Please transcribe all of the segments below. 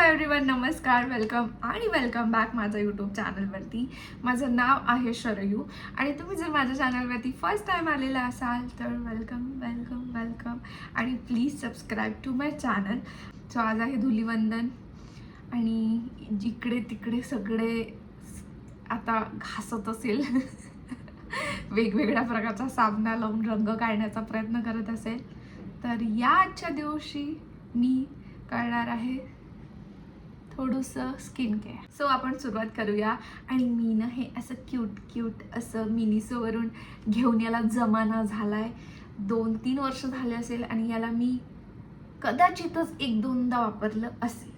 Everyone, नमस्कार, welcome back माझ्या YouTube चॅनलवरती. माझं नाव आहे शरयू आणि तुम्ही जर माझ्या चॅनलवरती फर्स्ट टाईम आलेला असाल तर वेलकम आणि please subscribe to my channel. So आज आहे धुलीवंदन आणि जिकडे तिकडे सगळे आता घासत असेल वेगवेगळ्या प्रकारचा साबणा लावून रंग काढण्याचा प्रयत्न करत असेल तर या आजच्या दिवशी मी करणार आहे थोडंसं स्किन केअर. सो आपण सुरुवात करूया. आणि मी ना हे असं क्यूट असं मिनिसोवरून घेऊन याला जमाना झालाय. 2-3 वर्ष झाले असेल आणि याला मी कदाचितच 1-2दा वापरलं असेल.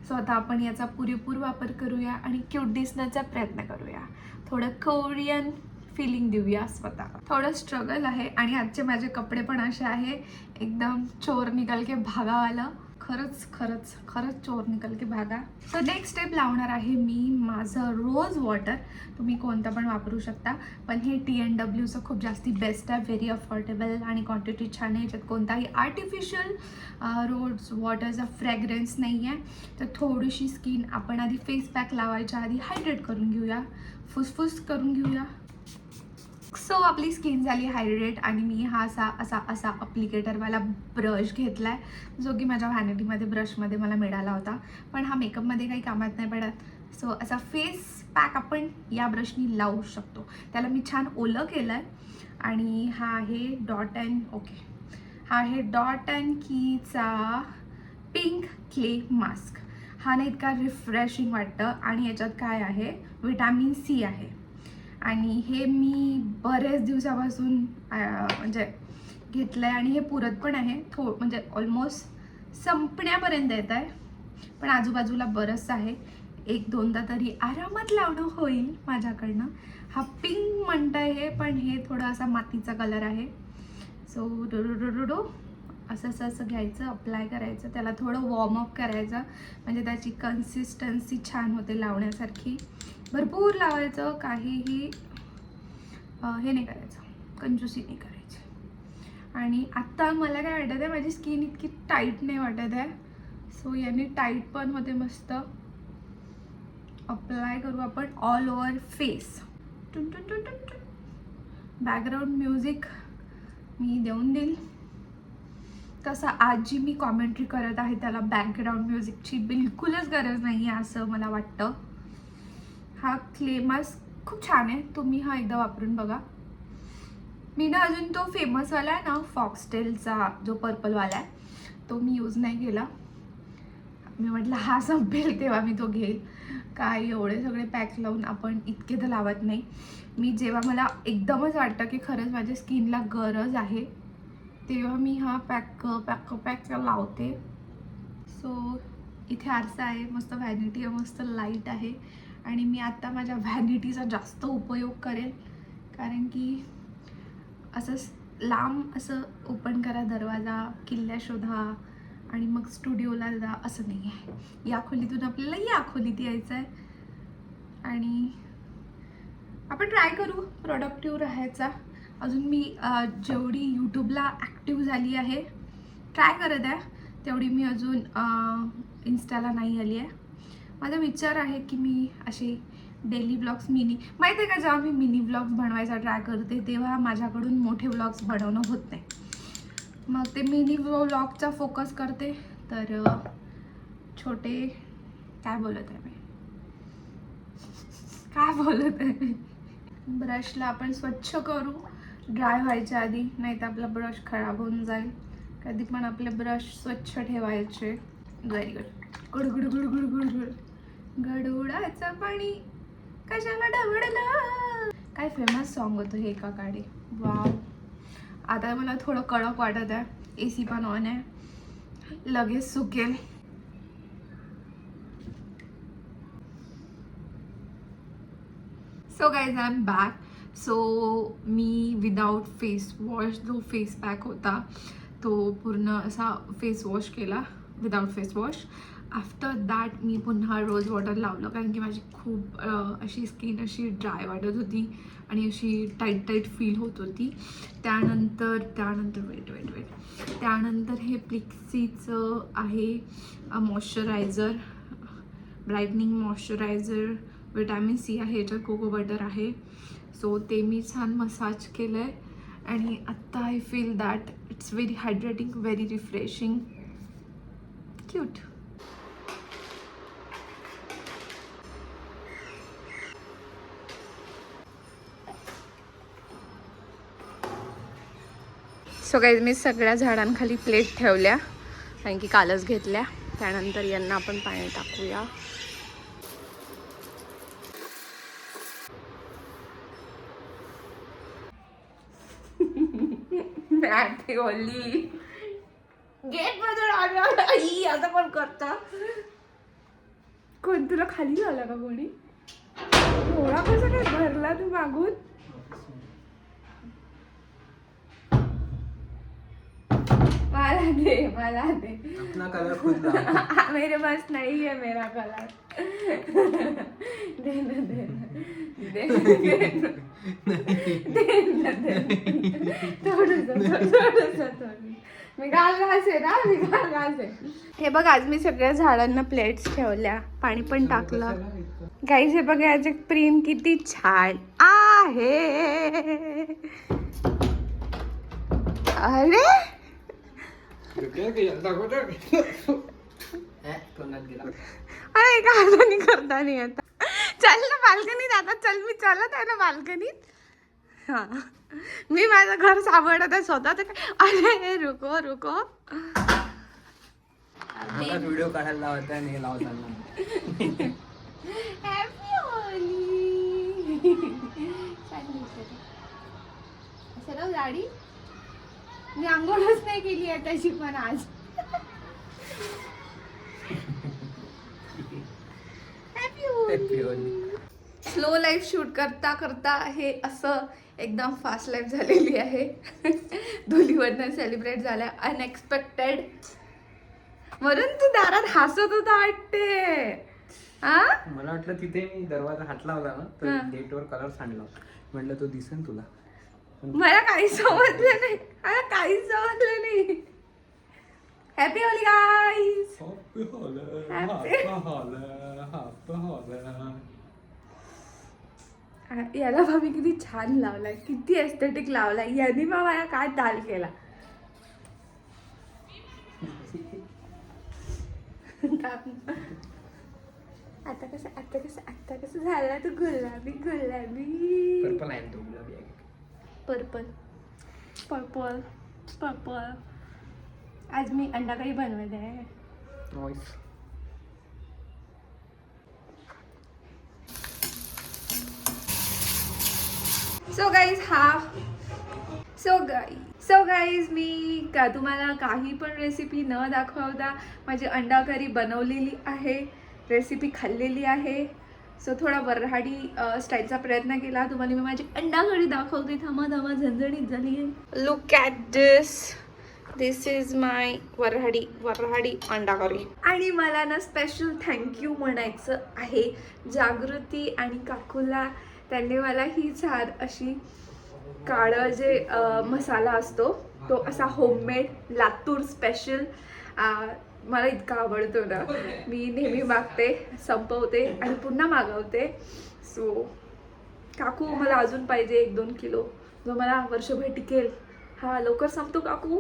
सो आता आपण याचा पुरेपूर वापर करूया आणि क्यूट दिसण्याचा प्रयत्न करूया. थोडं कोरियन फिलिंग देऊया स्वतःला. थोडं स्ट्रगल आहे आणि आजचे माझे कपडे पण असे आहे एकदम चोर निकल के भागावाला. खरंच चोर निकल के भागा. सो नेक्स्ट स्टेप लावणार आहे मी माझं रोज वॉटर. तुम्ही कोणतं पण वापरू शकता, पण हे TNWचं खूप जास्ती बेस्ट आहे. व्हेरी अफोर्डेबल आणि क्वांटिटी छान आहे. याच्यात कोणताही आर्टिफिशियल रोज वॉटरचा फ्रॅग्रन्स नाही आहे. तर थोडीशी स्किन आपण आधी फेस पॅक लावायच्या आधी हायड्रेट करून घेऊया, फुसफुस करून घेऊया. सो आपली स्किन झाली हायड्रेट आणि मी हा असा अप्लिकेटरवाला ब्रश घेतला आहे जो की माझ्या व्हॅनिटीमध्ये ब्रशमध्ये मला मिळाला होता, पण हा मेकअपमध्ये काही कामात नाही पडत. सो असा फेस पॅक आपण या ब्रशनी लावू शकतो. त्याला मी छान ओलं केलं आहे आणि हा आहे डॉट अँड कीचा पिंक क्ले मास्क. हा ना इतका रिफ्रेशिंग वाटतं आणि याच्यात काय आहे, विटॅमिन C आहे आणि हे मी बरेच दिवसापासून म्हणजे घेतलं आहे आणि हे पुरत पण आहे. म्हणजे ऑलमोस्ट संपण्यापर्यंत येत आहे, पण आजूबाजूला बरंच आहे. 1-2दा तरी आरामात लावणं होईल माझ्याकडनं. हा पिंक म्हणतंय हे, पण हे थोडं असा मातीचा कलर आहे. सो असं घ्यायचं, अप्लाय करायचं, त्याला थोडं वॉर्मअप करायचं म्हणजे त्याची कन्सिस्टन्सी छान होते लावण्यासारखी. भरपूर लावायचं, काहीही हे नाही करायचं, कंजूसी नाही करायची. आणि आत्ता मला काय वाटत आहे, माझी स्किन इतकी टाईट नाही वाटत आहे. सो याने टाईट पण होते मस्त. अप्लाय करू आपण all over face. Background music मी देऊन देईल. तसं आज जी मी कॉमेंट्री करत आहे त्याला बॅकग्राऊंड म्युझिकची बिलकुलच गरज नाही आहे असं मला वाटतं. हा क्ले मास्क खूप छान आहे, तुम्ही हा एकदा वापरून बघा. मी ना अजून तो फेमसवाला आहे ना फॉक्सटेलचा जो पर्पलवाला आहे तो मी यूज नाही केला. मी म्हटलं हा संपेल तेव्हा मी तो घेईल. काय एवढे सगळे पॅक लावून आपण इतके तर लावत नाही. मी जेव्हा मला एकदमच वाटतं की खरंच माझ्या स्किनला गरज आहे तेव्हा मी हा पॅक लावते. सो इथे आरसा आहे, मस्त व्हॅनिटी आहे, मस्त लाईट आहे आणि मी आता माझ्या व्हॅनिटीचा जास्त उपयोग करेल कारण की असं लांब असं ओपन करा दरवाजा, किल्ल्या शोधा आणि मग स्टुडिओला जा असं नाही आहे. या खोलीतून आपल्याला या खोलीत यायचं आहे आणि आपण ट्राय करू प्रोडक्टिव्ह राहायचा. अजून मी जेवढी यूट्यूबला ॲक्टिव्ह झाली आहे ट्राय करत आहे तेवढी मी अजून इन्स्टाला नाही आली आहे. माझा विचार आहे की मी असे डेली ब्लॉग्स माहिती आहे का, जेव्हा मी मिनी ब्लॉग्स बनवायचा ट्राय करते तेव्हा माझ्याकडून मोठे ब्लॉग्स बनवणं होत नाही. मग ते मिनी ब्लॉगचा फोकस करते. तर छोटे काय बोलत आहे ब्रशला आपण स्वच्छ करू ड्राय व्हायच्या आधी, नाही तर आपला ब्रश खराब होऊन जाईल. कधी पण आपले ब्रश स्वच्छ ठेवायचे. Very good. गुड गडुडाचं पाणी कशाला ढवळलं. काय फेमस सॉन्ग होतं हे एका काळी. वाव. आता मला थोडं कडक वाटत आहे, AC पण ऑन आहे, लगेच सुकेल. So guys I am back. So मी विदाऊट फेस वॉश जो फेस पॅक होता तो पूर्ण असा फेस वॉश केला without face wash. After that मी पुन्हा रोज वॉटर लावलं कारण की माझी खूप अशी स्किन अशी ड्राय वाटत होती आणि अशी टाईट फील होत होती. त्यानंतर त्यानंतर हे प्लिक्सीचं आहे moisturiser brightening moisturiser vitamin C आहे, याच्यात कोको बटर आहे. सो ते मी छान मसाज केलं आहे आणि आत्ता I feel that it's very hydrating, very refreshing, cute. So guys मी सगळ्या झाडांखाली प्लेट ठेवल्या कारण की कालच घेतल्या. त्यानंतर यांना आपण पाणी टाकूया. ओली गेट मधून आता पण करता कोण? तुला खाली झाला का कोणी? थोडा कसा काय भरला तू मागून? मला दे अपना कलर खुद ला. मेरे पास नहीं है मेरा कलर. दे ना मी गाल घासे ना, मी गाल घासे. हे बघ, आज मी सगळ्या झाडांना प्लेट्स ठेवल्या, पाणी पण टाकलं. गाईज हे बघा, याचे प्रिंट किती छान आहे. अरे अरे का हाताने करता नाही आता. चल ना बाल्कनीत आता. चल मी चलत आहे ना बाल्कनीत. हा मी माझं घर सांभाळत आहे स्वतः. तर अरे रुको रुको, व्हिडिओ काढायला लावत आहे नाही लावताना. Happy Holy. चलो गाडी. मी आंघोळच नाही केली आहे त्याची पण आज. Happy Holy. Slow life shoot करता करता हे असं एकदम फास्ट लाईफ झालेली आहे. धुलीवरनं सेलिब्रेट झाल्या अनएक्सपेक्टेड. म्हणून तू दारात हसत होता वाटते. मला वाटलं तिथे मी दरवाजा हात लावला ना तर गेटवर कलर सांडला. म्हटलं तो दिसेल तुला. मला काहीच समजलं नाही. मला काहीच समजलं नाही. Happy Holy guys. याला बा मी किती छान लावलाय, किती एस्थेटिक लावलाय. यांनी बा मला काय दाल केला. आता कसं झाला तू गुलाबी गुलाबी. पर्पल आहे तो गुलाबी आहे. Purple purple purple. आज मी अंडा करी बनवत आहे. नॉइस. सो गाईज मी तुम्हाला काही पण रेसिपी न दाखवता माझी अंडा करी बनवलेली आहे, रेसिपी खाल्लेली आहे. सो थोडा वऱ्हाडी स्टाईलचा प्रयत्न केला. तुम्हाला मी माझी अंडा करी दाखवते. थांबा झणझणीत झाली आहे. लुक ॲट दिस इज माय वऱ्हाडी अंडा करी. आणि मला ना स्पेशल थँक्यू म्हणायचं आहे जागृती आणि काकूला. त्यांनी मला ही छान अशी काळं जे मसाला असतो तो असा होममेड लातूर स्पेशल मला इतका आवडतो ना. मी नेहमी मागते, संपवते आणि पुन्हा मागवते. सो काकू मला अजून पाहिजे 1-2 किलो, जो मला वर्षभर टिकेल. हा लवकर संपतो काकू.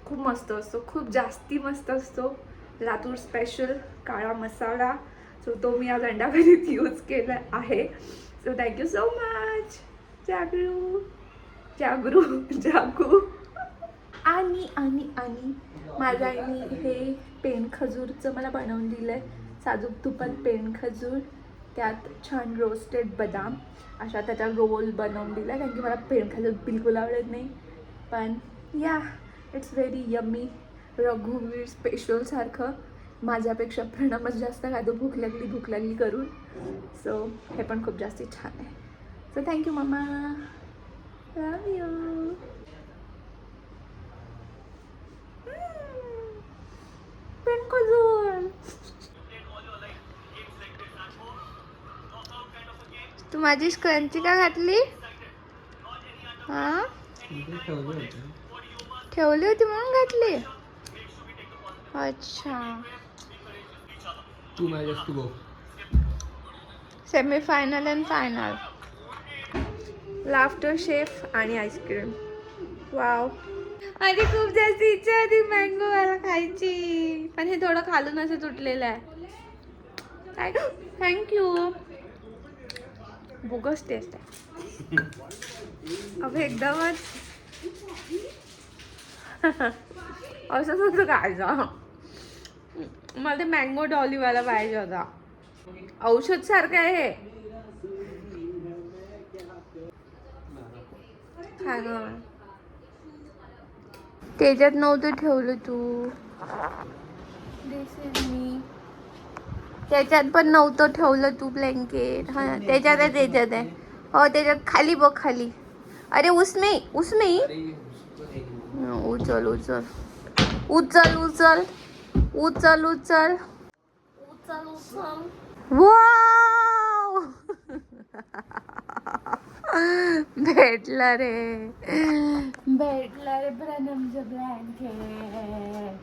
खूप मस्त असतो, खूप जास्ती मस्त असतो. लातूर स्पेशल काळा मसाला. सो तो मी आज अंडाकरीत यूज केला आहे. सो थँक्यू सो मच जागरू. आणि माझ्या आईने हे पेन खजूरचं मला बनवून दिलं आहे. साजूक तुपात पेन खजूर, त्यात छान रोस्टेड बदाम अशा त्याचा रोल बनवून दिला आहे. कारण की मला पेन खजूर बिलकुल आवडत नाही. पण या इट्स व्हेरी यम्मी. रघुवीर स्पेशल सारखं माझ्यापेक्षा प्रणमच जास्त खातो भूक लागली करून. सो हे पण खूप जास्ती छान आहे. So thank you mamma. Love you. पेन खजूर. तू माझी स्क्रंची का घातली? हा ठेवली होती म्हणून घातली. अच्छा तू match to go. Semifinal and final. Laughter chef आणि आईस्क्रीम. वाव. आणि खूप जास्त इच्छा होती मँगो मला खायची, पण हे थोडं खालून असं तुटलेलं आहे. थँक्यू. बोगस टेस्ट आहे. अब एकदमच असं नव्हतं खायचं. मला ते मँगो डॉलीवाला पाहिजे होता. औषध सारखं आहे हे. खा ना. त्याच्यात नव्हतं ठेवलं तू. दिस इज मी. त्याच्यात पण नव्हतं ठेवलं तू ब्लँकेट. हा त्याच्यात आहे, त्याच्यात आहे. हो त्याच्यात खाली बघ खाली. अरे उसमे उसमे. उचल उचल उचल उचल उचल उचल उचल उचल. वाव. भेटला रे प्रणमचं ब्लँकेट.